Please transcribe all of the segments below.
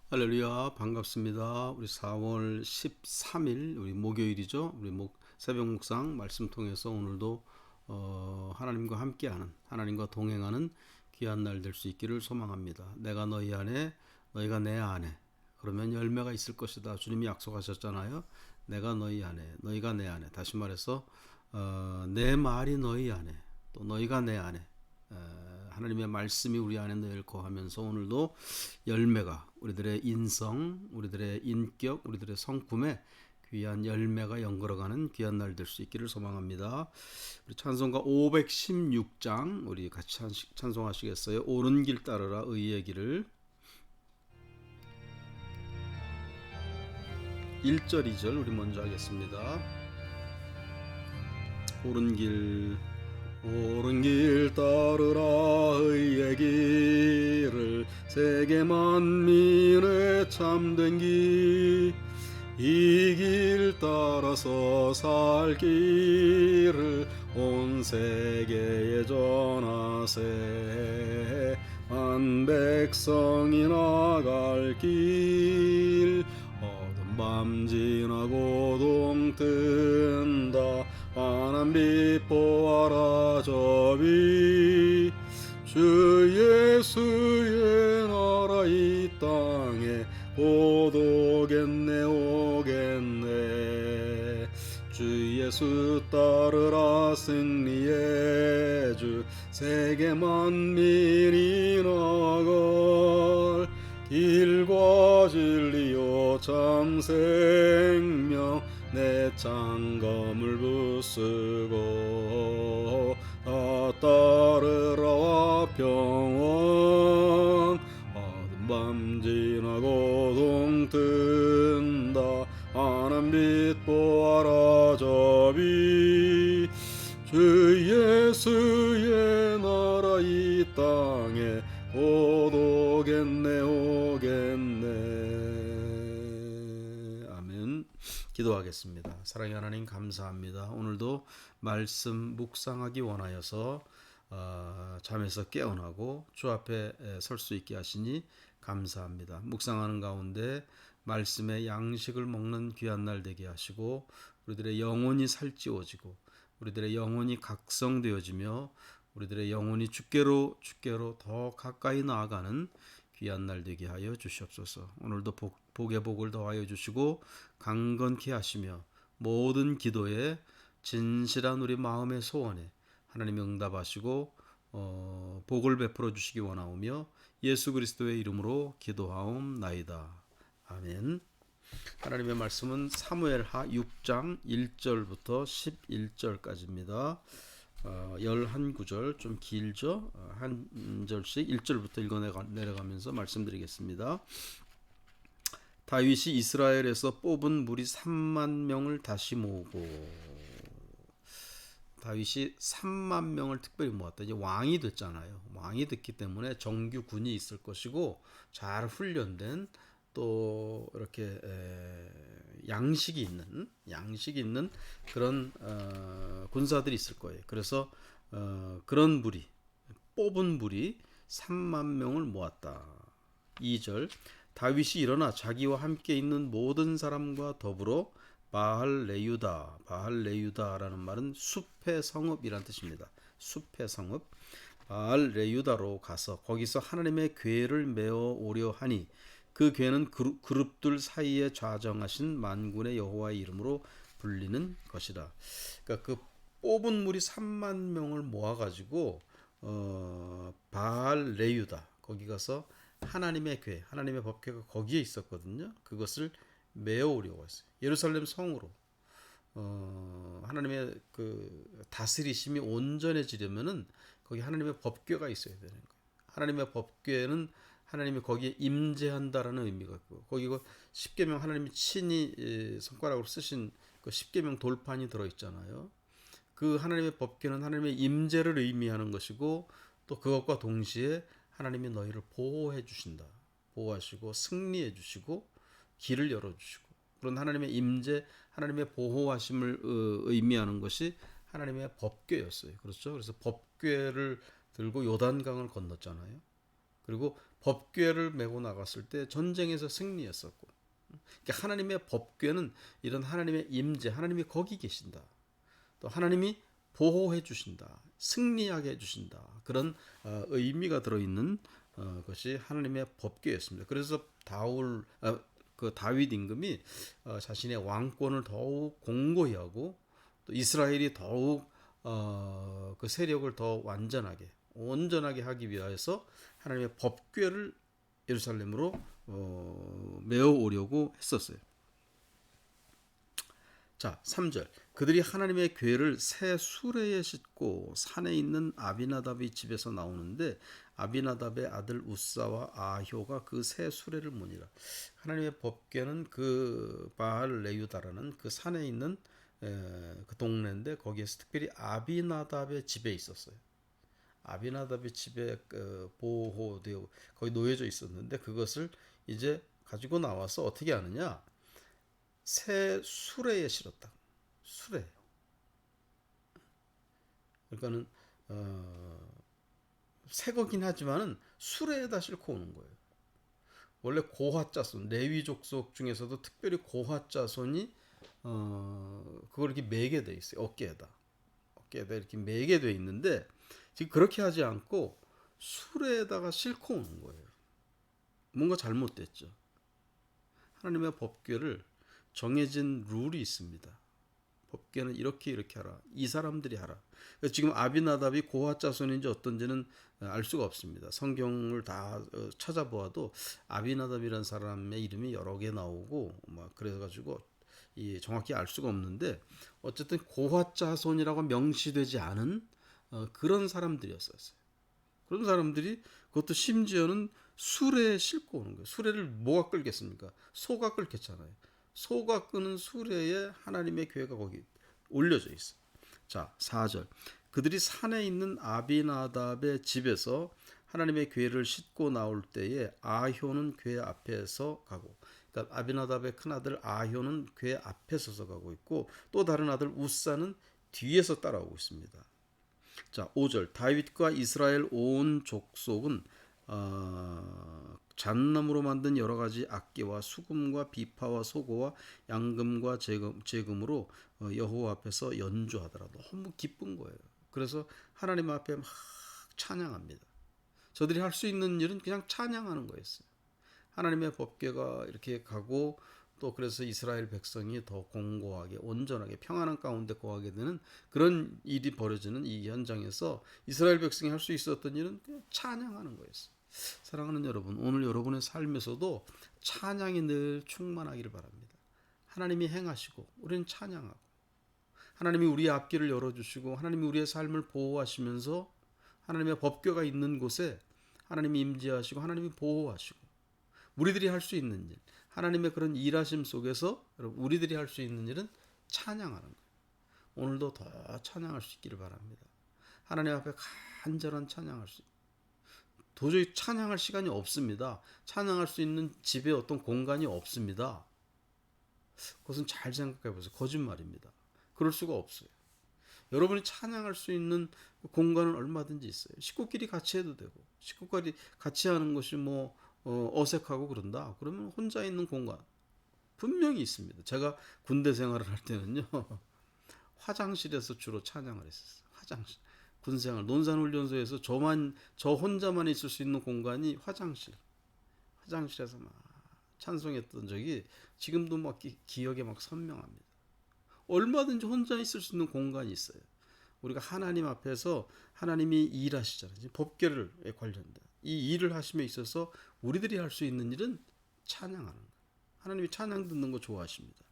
할렐루야, 반갑습니다. 우리 4월 13일 우리 목요일이죠. 우리 새벽 묵상 말씀 통해서 오늘도 하나님과 함께하는, 하나님과 동행하는 귀한 날 될 수 있기를 소망합니다. 내가 너희 안에, 너희가 내 안에, 그러면 열매가 있을 것이다. 주님이 약속하셨잖아요. 내가 너희 안에, 너희가 내 안에. 다시 말해서 내 말이 너희 안에, 또 너희가 내 안에. 하나님의 말씀이 우리 안에 늘 거하면서 오늘도 열매가, 우리들의 인성, 우리들의 인격, 우리들의 성품에 귀한 열매가 연걸어가는 귀한 날 될 수 있기를 소망합니다. 우리 찬송가 516장 우리 같이 찬송하시겠어요? 옳은 길 따르라 의의 길을. 1절 2절 우리 먼저 하겠습니다. 옳은 길 따르라 의의 길을, 세계 만민의 참된 길, 이 길 따라서 살 길을 온 세계에 전하세. 만 백성이 나갈 길, 어두운 밤 지나고 동 뜬다. 환한 빛 보아라 저비, 주 예수의 나라 이 땅에 곧 오겠네 오겠네. 주 예수 따르라 승리의 주, 세계 만민이 나갈 길과 진리요 참 생명, 내 창검을 부수고 다 따르라 평원. 어두운 밤 지나고 동 뜬다. 환한 빛 보아라 저비, 주 예수의 나라 이 땅에 곧 오겠네 오겠네. 아멘. 기도하겠습니다. 사랑의 하나님, 감사합니다. 오늘도 말씀 묵상하기 원하여서 잠에서 깨어나고 주 앞에 설 수 있게 하시니 감사합니다. 묵상하는 가운데 말씀의 양식을 먹는 귀한 날 되게 하시고, 우리들의 영혼이 살찌워지고 우리들의 영혼이 각성되어지며 우리들의 영혼이 주께로 더 가까이 나아가는 귀한 날 되게 하여 주시옵소서. 오늘도 복의 복을 더하여 주시고 강건케 하시며 모든 기도에 진실한 우리 마음의 소원에 하나님이 응답하시고 복을 베풀어 주시기 원하오며 예수 그리스도의 이름으로 기도하옵나이다. 아멘. 하나님의 말씀은 사무엘하 6장 1절부터 11절까지입니다. 11구절 좀 길죠? 한 절씩 1절부터 읽어 내려가면서 말씀드리겠습니다. 다윗이 이스라엘에서 뽑은 무리 3만 명을 다시 모으고, 다윗이 3만 명을 특별히 모았다. 이제 왕이 됐잖아요. 왕이 됐기 때문에 정규군이 있을 것이고, 잘 훈련된 또 이렇게 양식이 있는 그런 군사들이 있을 거예요. 그래서 그런 뽑은 무리 3만 명을 모았다. 2절, 다윗이 일어나 자기와 함께 있는 모든 사람과 더불어 바할레유다라는 말은 숲의 성읍이란 뜻입니다. 숲의 성읍 바할레유다로 가서 거기서 하나님의 궤를 메어 오려 하니, 그 궤는 그룹들 사이에 좌정하신 만군의 여호와의 이름으로 불리는 것이라. 그러니까 그 뽑은 무리 3만 명을 모아가지고 바할레유다, 거기 가서 하나님의 궤, 하나님의 법궤가 거기에 있었거든요. 그것을 메어오려고 했어요. 예루살렘 성으로 하나님의 그 다스리심이 온전해지려면은 거기 하나님의 법궤가 있어야 되는 거예요. 하나님의 법궤는 하나님이 거기에 임재한다라는 의미가 있고, 거기 십계명, 하나님이 친히 손가락으로 쓰신 그 십계명 돌판이 들어 있잖아요. 그 하나님의 법궤는 하나님의 임재를 의미하는 것이고, 또 그것과 동시에 하나님이 너희를 보호해 주신다. 보호하시고 승리해 주시고 길을 열어 주시고, 그런 하나님의 임재, 하나님의 보호하심을 의미하는 것이 하나님의 법궤였어요. 그렇죠? 그래서 법궤를 들고 요단강을 건넜잖아요. 그리고 법궤를 메고 나갔을 때 전쟁에서 승리했었고, 그러니까 하나님의 법궤는 이런 하나님의 임재, 하나님이 거기 계신다. 또 하나님이 보호해 주신다. 승리하게 해 주신다. 그런 의미가 들어있는 것이 하나님의 법궤였습니다. 그래서 그 다윗 임금이 자신의 왕권을 더욱 공고히 하고 또 이스라엘이 더욱 그 세력을 더 완전하게 온전하게 하기 위하여서 하나님의 법궤를 예루살렘으로 메어 오려고 했었어요. 자, 3절. 그들이 하나님의 궤를 새 수레에 싣고 산에 있는 아비나답의 집에서 나오는데 아비나답의 아들 우사와 아효가 그 새 수레를 모니라. 하나님의 법궤는 그 바알 레유다라는 그 산에 있는 그 동네인데 거기에서 특별히 아비나답의 집에 있었어요. 아비나답의 집에 보호되어 거기 놓여져 있었는데 그것을 이제 가지고 나와서 어떻게 하느냐? 새 수레에 실었다. 수레. 그러니까는 새 거긴 하지만은 수레에다 싣고 오는 거예요. 원래 고핫자손 레위 족속 중에서도 특별히 고핫자손이 그걸 이렇게 매게 돼 있어요. 어깨에다 이렇게 매게 돼 있는데 지금 그렇게 하지 않고 수레에다가 싣고 오는 거예요. 뭔가 잘못됐죠. 하나님의 법궤를 정해진 룰이 있습니다. 법궤는 이렇게 하라. 이 사람들이 하라. 지금 아비나답이 고핫 자손인지 어떤지는 알 수가 없습니다. 성경을 다 찾아보아도 아비나답이라는 사람의 이름이 여러 개 나오고 막 그래가지고 정확히 알 수가 없는데 어쨌든 고핫 자손이라고 명시되지 않은 그런 사람들이었어요. 그런 사람들이 그것도 심지어는 수레에 싣고 오는 거예요. 수레를 뭐가 끌겠습니까? 소가 끌겠잖아요. 소가 끄는 수레에 하나님의 궤가 거기 올려져 있어. 자, 4절. 그들이 산에 있는 아비나답의 집에서 하나님의 궤를 싣고 나올 때에 아효는 궤 앞에서 가고, 그러니까 아비나답의 큰아들 아효는 궤 앞에 서서 가고 있고 또 다른 아들 우사는 뒤에서 따라오고 있습니다. 자, 5절. 다윗과 이스라엘 온 족속은 잣나무로 만든 여러 가지 악기와 수금과 비파와 소고와 양금과 제금으로 여호와 앞에서 연주하더라. 너무 기쁜 거예요. 그래서 하나님 앞에 막 찬양합니다. 저들이 할 수 있는 일은 그냥 찬양하는 거였어요. 하나님의 법궤가 이렇게 가고 또 그래서 이스라엘 백성이 더 공고하게 온전하게 평안한 가운데 거하게 되는 그런 일이 벌어지는 이 현장에서 이스라엘 백성이 할 수 있었던 일은 그냥 찬양하는 거였어요. 사랑하는 여러분, 오늘 여러분의 삶에서도 찬양이 늘 충만하기를 바랍니다. 하나님이 행하시고 우리는 찬양하고 하나님이 우리의 앞길을 열어주시고 하나님이 우리의 삶을 보호하시면서 하나님의 법궤가 있는 곳에 하나님이 임재하시고 하나님이 보호하시고 우리들이 할 수 있는 일, 하나님의 그런 일하심 속에서 여러분 우리들이 할 수 있는 일은 찬양하는 거예요. 오늘도 더 찬양할 수 있기를 바랍니다. 하나님 앞에 간절한 찬양할 수 있어요. 도저히 찬양할 시간이 없습니다. 찬양할 수 있는 집에 어떤 공간이 없습니다. 그것은 잘 생각해 보세요. 거짓말입니다. 그럴 수가 없어요. 여러분이 찬양할 수 있는 공간은 얼마든지 있어요. 식구끼리 같이 해도 되고 식구끼리 같이 하는 것이 뭐 어색하고 그런다. 그러면 혼자 있는 공간 분명히 있습니다. 제가 군대 생활을 할 때는요. 화장실에서 주로 찬양을 했었어요. 화장실. 군생활 논산훈련소에서 저 혼자만 있을 수 있는 공간이 화장실에서 막 찬송했던 적이 지금도 막 기억에 막 선명합니다. 얼마든지 혼자 있을 수 있는 공간이 있어요. 우리가 하나님 앞에서 하나님이 일하시잖아요. 법궤를 관련된 이 일을 하심에 있어서 우리들이 할 수 있는 일은 찬양하는 거예요. 하나님이 찬양 듣는 거 좋아하십니다.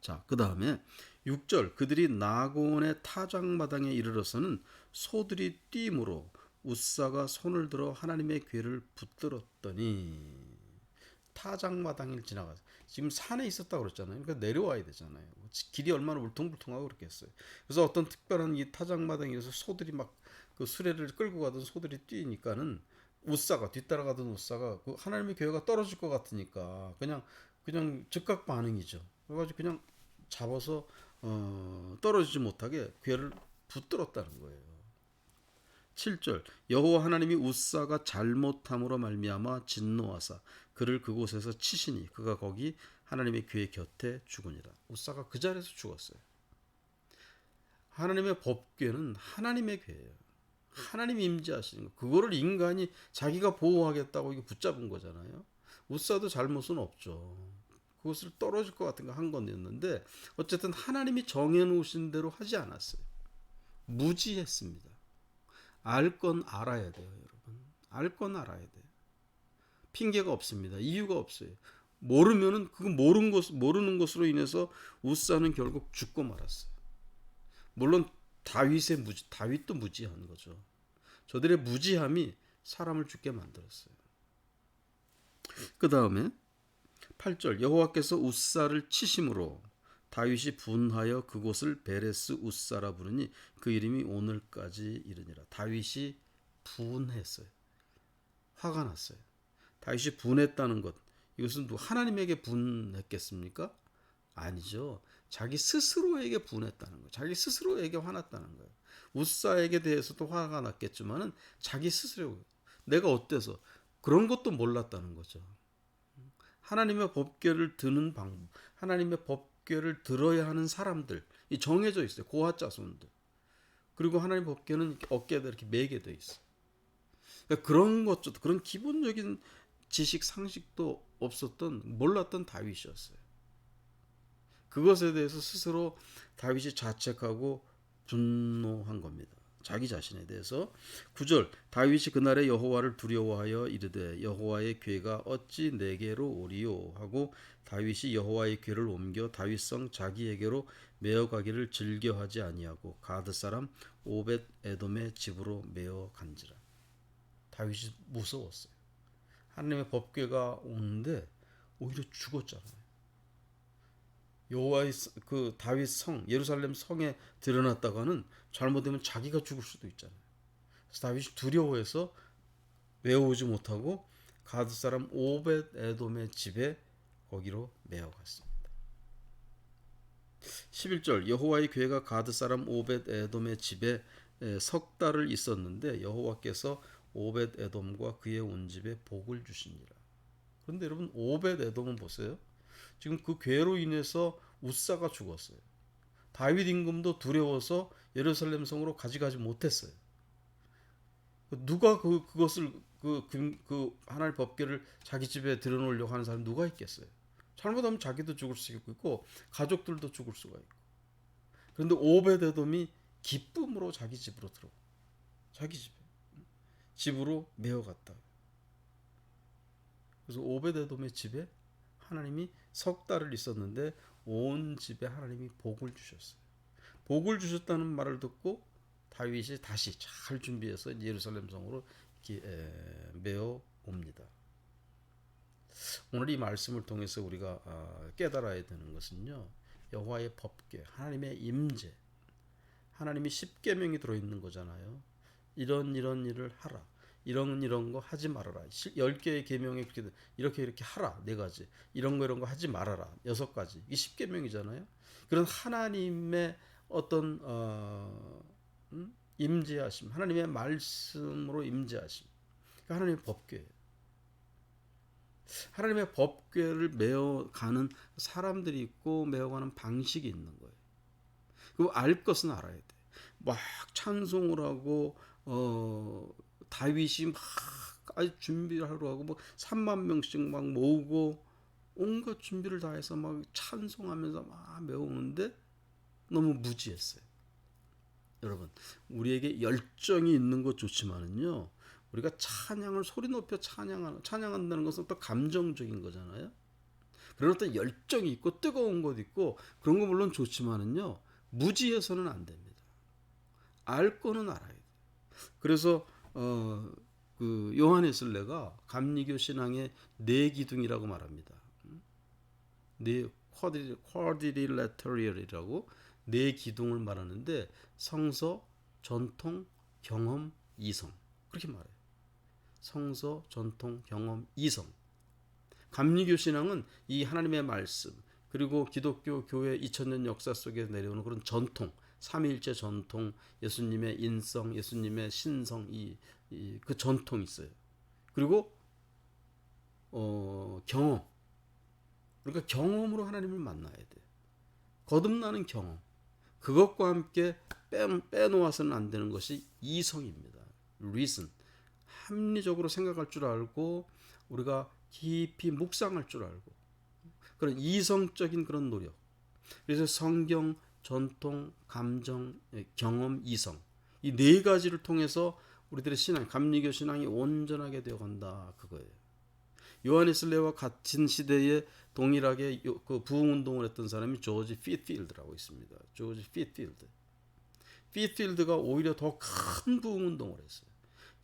자, 그 다음에 6절. 그들이 나곤의 타작마당에 이르러서는 소들이 뛰므로 우사가 손을 들어 하나님의 궤를 붙들었더니 타작마당을 지나가서 지금 산에 있었다고 그랬잖아요. 그러니까 내려와야 되잖아요. 길이 얼마나 울퉁불퉁하고 그렇겠어요. 그래서 어떤 특별한 이 타작마당에서 소들이 막 그 수레를 끌고 가던 소들이 뛰니까는 우사가 뒤따라가던 우사가 그 하나님의 궤가 떨어질 것 같으니까 그냥 즉각 반응이죠. 그래가지고 그냥 잡아서 떨어지지 못하게 궤를 붙들었다는 거예요. 7절 여호와 하나님이 웃사가 잘못함으로 말미암아 진노하사 그를 그곳에서 치시니 그가 거기 하나님의 궤 곁에 죽으니라. 웃사가 그 자리에서 죽었어요. 하나님의 법궤는 하나님의 궤예요. 하나님이 임재하시는 거. 그거를 인간이 자기가 보호하겠다고 이게 붙잡은 거잖아요. 웃사도 잘못은 없죠. 그것을 떨어질 것 같은 거 한 건였는데 어쨌든 하나님이 정해놓으신 대로 하지 않았어요. 무지했습니다. 알 건 알아야 돼요, 여러분. 알 건 알아야 돼요. 핑계가 없습니다. 이유가 없어요. 모르면은 그거 모르는 것으로 인해서 웃사는 결국 죽고 말았어요. 물론 다윗도 무지한 거죠. 저들의 무지함이 사람을 죽게 만들었어요. 그 다음에 8절 여호와께서 웃사를 치심으로 다윗이 분하여 그곳을 베레스 웃사라 부르니 그 이름이 오늘까지 이르니라. 다윗이 분했어요. 화가 났어요. 다윗이 분했다는 것, 이것은 하나님에게 분했겠습니까? 아니죠. 자기 스스로에게 분했다는 거예요. 자기 스스로에게 화났다는 거예요. 웃사에게 대해서도 화가 났겠지만은 자기 스스로 내가 어때서 그런 것도 몰랐다는 거죠. 하나님의 법궤를 드는 방법, 하나님의 법궤를 들어야 하는 사람들, 이 정해져 있어요. 고아 자손들. 그리고 하나님의 법궤는 어깨에다 이렇게 매게 돼 있어요. 그러니까 그런 것도 그런 기본적인 지식 상식도 몰랐던 다윗이었어요. 그것에 대해서 스스로 다윗이 자책하고 분노한 겁니다. 자기 자신에 대해서. 9절 다윗이 그날에 여호와를 두려워하여 이르되 여호와의 궤가 어찌 내게로 오리요 하고 다윗이 여호와의 궤를 옮겨 다윗성 자기에게로 메어가기를 즐겨하지 아니하고 가드 사람 오벳 에돔의 집으로 메어 간지라. 다윗이 무서웠어요. 하나님의 법궤가 오는데 오히려 죽었잖아요. 여호와의 그 다윗 성 예루살렘 성에 들여놨다가는 잘못되면 자기가 죽을 수도 있잖아요. 그래서 다윗이 두려워해서 외워오지 못하고 가드 사람 오벳 에돔의 집에 거기로 메어갔습니다. 11절 여호와의 궤가 가드 사람 오벳 에돔의 집에 석 달을 있었는데 여호와께서 오벳 에돔과 그의 온 집에 복을 주시니라. 그런데 여러분 오벳 에돔은 보세요. 지금 그 괴로 인해서 웃사가 죽었어요. 다윗 임금도 두려워서 예루살렘 성으로 가져가지 못했어요. 누가 그것을 그 하나님의 법궤를 자기 집에 들여놓으려고 하는 사람이 누가 있겠어요? 잘못하면 자기도 죽을 수 있고 가족들도 죽을 수가 있고. 그런데 오벳에돔이 기쁨으로 자기 집으로 들어가. 자기 집으로 메어갔다. 그래서 오벳에돔의 집에 하나님이 석 달을 있었는데 온 집에 하나님이 복을 주셨어요. 복을 주셨다는 말을 듣고 다윗이 다시 잘 준비해서 예루살렘 성으로 메어 옵니다. 오늘 이 말씀을 통해서 우리가 깨달아야 되는 것은요. 여호와의 법궤, 하나님의 임재, 하나님이 십계명이 들어있는 거잖아요. 이런 일을 하라. 이런 거 하지 말아라. 10개의 계명에 이렇게 하라. 4가지. 이런 거 하지 말아라. 6가지. 이 10계명이잖아요. 그런 하나님의 어떤 임재하심, 하나님의 말씀으로 임재하심. 그러니까 하나님의 법궤. 하나님의 법궤를 메어가는 사람들이 있고 메어가는 방식이 있는 거예요. 그리고 알 것은 알아야 돼. 막 찬송을 하고 다윗이 막 아주 준비를 하러 하고 뭐 3만 명씩 막 모으고 온갖 준비를 다 해서 막 찬송하면서 막 메우는데 너무 무지했어요. 여러분, 우리에게 열정이 있는 것 좋지만은요. 우리가 찬양을 소리 높여 찬양한다는 것은 또 감정적인 거잖아요. 그런 어떤 열정이 있고 뜨거운 것 있고 그런 거 물론 좋지만은요. 무지해서는 안 됩니다. 알 거는 알아야 돼요. 그래서 그 요한의 슬레가 감리교 신앙의 네 기둥이라고 말합니다. 네 쿼드리레터리얼이라고 네 기둥을 말하는데 성서, 전통, 경험, 이성 그렇게 말해요. 성서, 전통, 경험, 이성. 감리교 신앙은 이 하나님의 말씀 그리고 기독교 교회 2000년 역사 속에 내려오는 그런 전통 삼위일체 전통, 예수님의 인성, 예수님의 신성, 그 전통이 있어요. 그리고 경험. 그러니까 경험으로 하나님을 만나야 돼. 거듭나는 경험. 그것과 함께 빼놓아서는 안 되는 것이 이성입니다. reason. 합리적으로 생각할 줄 알고 우리가 깊이 묵상할 줄 알고 그런 이성적인 그런 노력. 그래서 성경, 전통, 감정, 경험, 이성 이 네 가지를 통해서 우리들의 신앙, 감리교 신앙이 온전하게 되어간다 그거예요. 요하네슬레와 같은 시대에 동일하게 그 부흥운동을 했던 사람이 조지 피트필드라고 있습니다. 조지 피트필드. 피트필드가 오히려 더 큰 부흥운동을 했어요.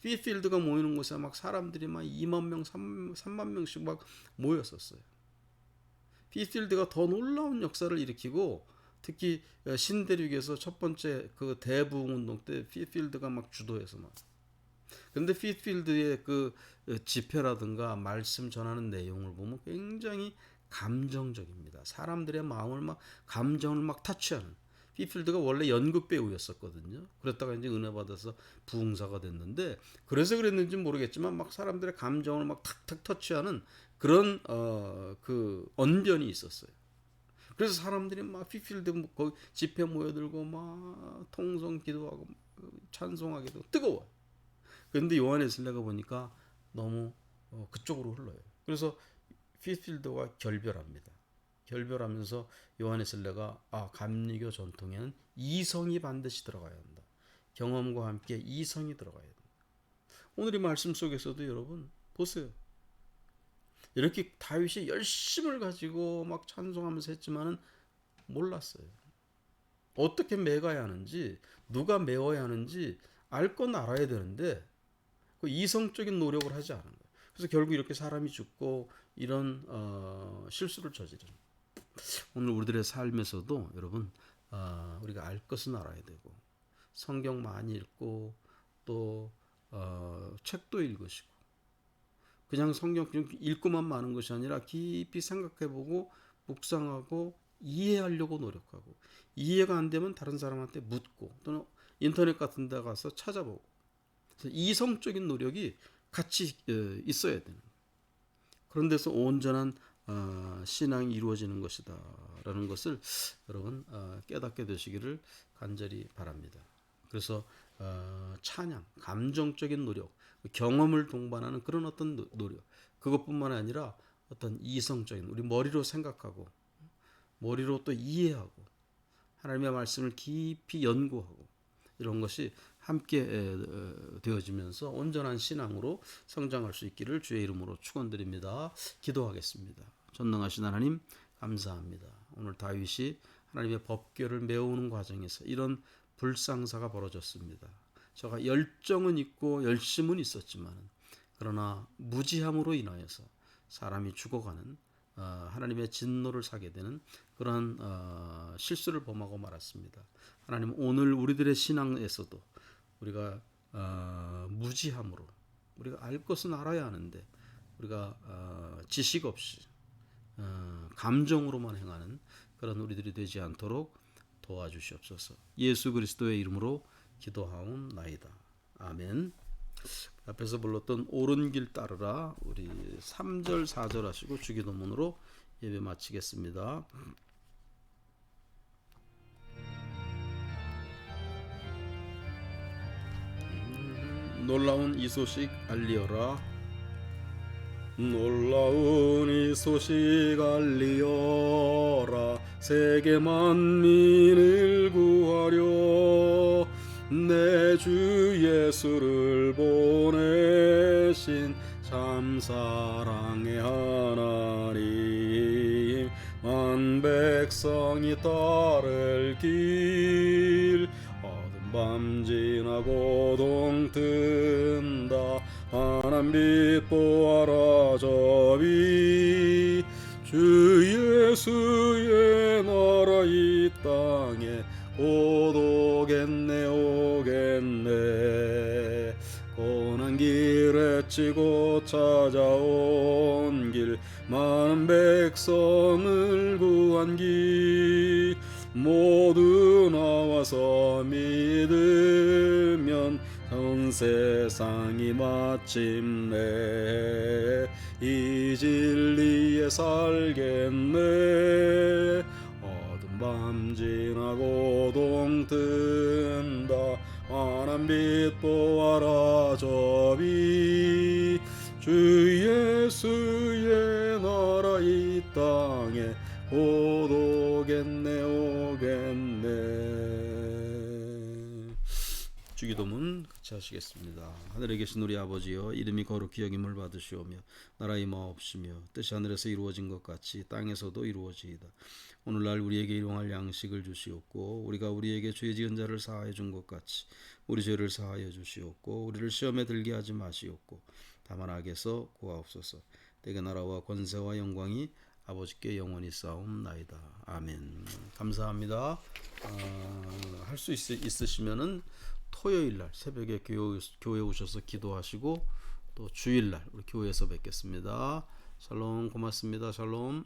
피트필드가 모이는 곳에 막 사람들이 막 2만 명, 3만 명씩 막 모였었어요. 피트필드가 더 놀라운 역사를 일으키고 특히 신대륙에서 첫 번째 그 대부흥운동 때 피트필드가 막 주도해서 막. 근데 피트필드의 그 집회라든가 말씀 전하는 내용을 보면 굉장히 감정적입니다. 사람들의 마음을 막 감정을 막 타치하는. 피트필드가 원래 연극 배우였었거든요. 그랬다가 이제 은혜 받아서 부흥사가 됐는데 그래서 그랬는지 모르겠지만 막 사람들의 감정을 막 탁탁 터치하는 그런 그 언변이 있었어요. 그래서 사람들이 막 피트필드 거기 집회 모여들고 막 통성 기도하고 찬송하기도 뜨거워요. 그런데 요한웨슬레가 보니까 너무 그쪽으로 흘러요. 그래서 피트필드와 결별합니다. 결별하면서 요한웨슬레가 감리교 전통에는 이성이 반드시 들어가야 한다. 경험과 함께 이성이 들어가야 된다. 오늘 이 말씀 속에서도 여러분 보세요. 이렇게 다윗이 열심을 가지고 막 찬송하면서 했지만은 몰랐어요. 어떻게 매가야 하는지, 누가 메워야 하는지 알 건 알아야 되는데 그 이성적인 노력을 하지 않은 거예요. 그래서 결국 이렇게 사람이 죽고 이런 실수를 저지르는. 오늘 우리들의 삶에서도 여러분 우리가 알 것은 알아야 되고 성경 많이 읽고 또 책도 읽으시고 그냥 성경 그냥 읽고만 마는 것이 아니라 깊이 생각해보고 묵상하고 이해하려고 노력하고 이해가 안 되면 다른 사람한테 묻고 또는 인터넷 같은 데 가서 찾아보고 이성적인 노력이 같이 있어야 되는 그런 데서 온전한 신앙이 이루어지는 것이다 라는 것을 여러분 깨닫게 되시기를 간절히 바랍니다. 그래서 찬양, 감정적인 노력, 경험을 동반하는 그런 어떤 노력 그것뿐만 아니라 어떤 이성적인 우리 머리로 생각하고 머리로 또 이해하고 하나님의 말씀을 깊이 연구하고 이런 것이 함께 되어지면서 온전한 신앙으로 성장할 수 있기를 주의 이름으로 축원드립니다. 기도하겠습니다. 전능하신 하나님 감사합니다. 오늘 다윗이 하나님의 법궤를 메우는 과정에서 이런 불상사가 벌어졌습니다. 저가 열정은 있고 열심은 있었지만 그러나 무지함으로 인하여서 사람이 죽어가는 하나님의 진노를 사게 되는 그런 실수를 범하고 말았습니다. 하나님 오늘 우리들의 신앙에서도 우리가 무지함으로 우리가 알 것은 알아야 하는데 우리가 지식 없이 감정으로만 행하는 그런 우리들이 되지 않도록 도와주시옵소서. 예수 그리스도의 이름으로 기도하옵나이다. 아멘. 앞에서 불렀던 옳은 길 따르라 우리 3절 4절 하시고 주기도문으로 예배 마치겠습니다. 놀라운 이 소식 알리어라. 놀라운 이 소식 알리어라. 세계 만민을 구하려 내 주 예수를 보내신 참 사랑의 하나님 만 백성이 따를 길 어두운 밤 지나고 동튼다 환한 빛 보아라 저 위 주 예수의 나라 이 땅에 곧 오겠네 오겠네 고난 길에 치고 찾아온 길 많은 백성을 구한 길 모두 나와서 믿으면 온 세상이 마침내 이 진리에 살겠네. 어둠 밤 지나고 동 뜬다. 환한 빛 보아라 저비. 주 예수의 나라 이 땅에 곧 오겠네 오겠네. 주기도문 같이 하시겠습니다. 하늘에 계신 우리 아버지여, 이름이 거룩히 여김을 받으시오며 나라의 마옵시며 뜻이 하늘에서 이루어진 것 같이 땅에서도 이루어지이다. 오늘날 우리에게 일용할 양식을 주시옵고 우리가 우리에게 죄 지은 자를 사하여 준 것 같이 우리 죄를 사하여 주시옵고 우리를 시험에 들게 하지 마시옵고 다만 악에서 구하옵소서. 대개 나라와 권세와 영광이 아버지께 영원히 싸움나이다. 아멘. 감사합니다. 할 수 있으시면은 토요일날 새벽에 교회 오셔서 기도하시고 또 주일날 우리 교회에서 뵙겠습니다. 샬롬. 고맙습니다. 샬롬.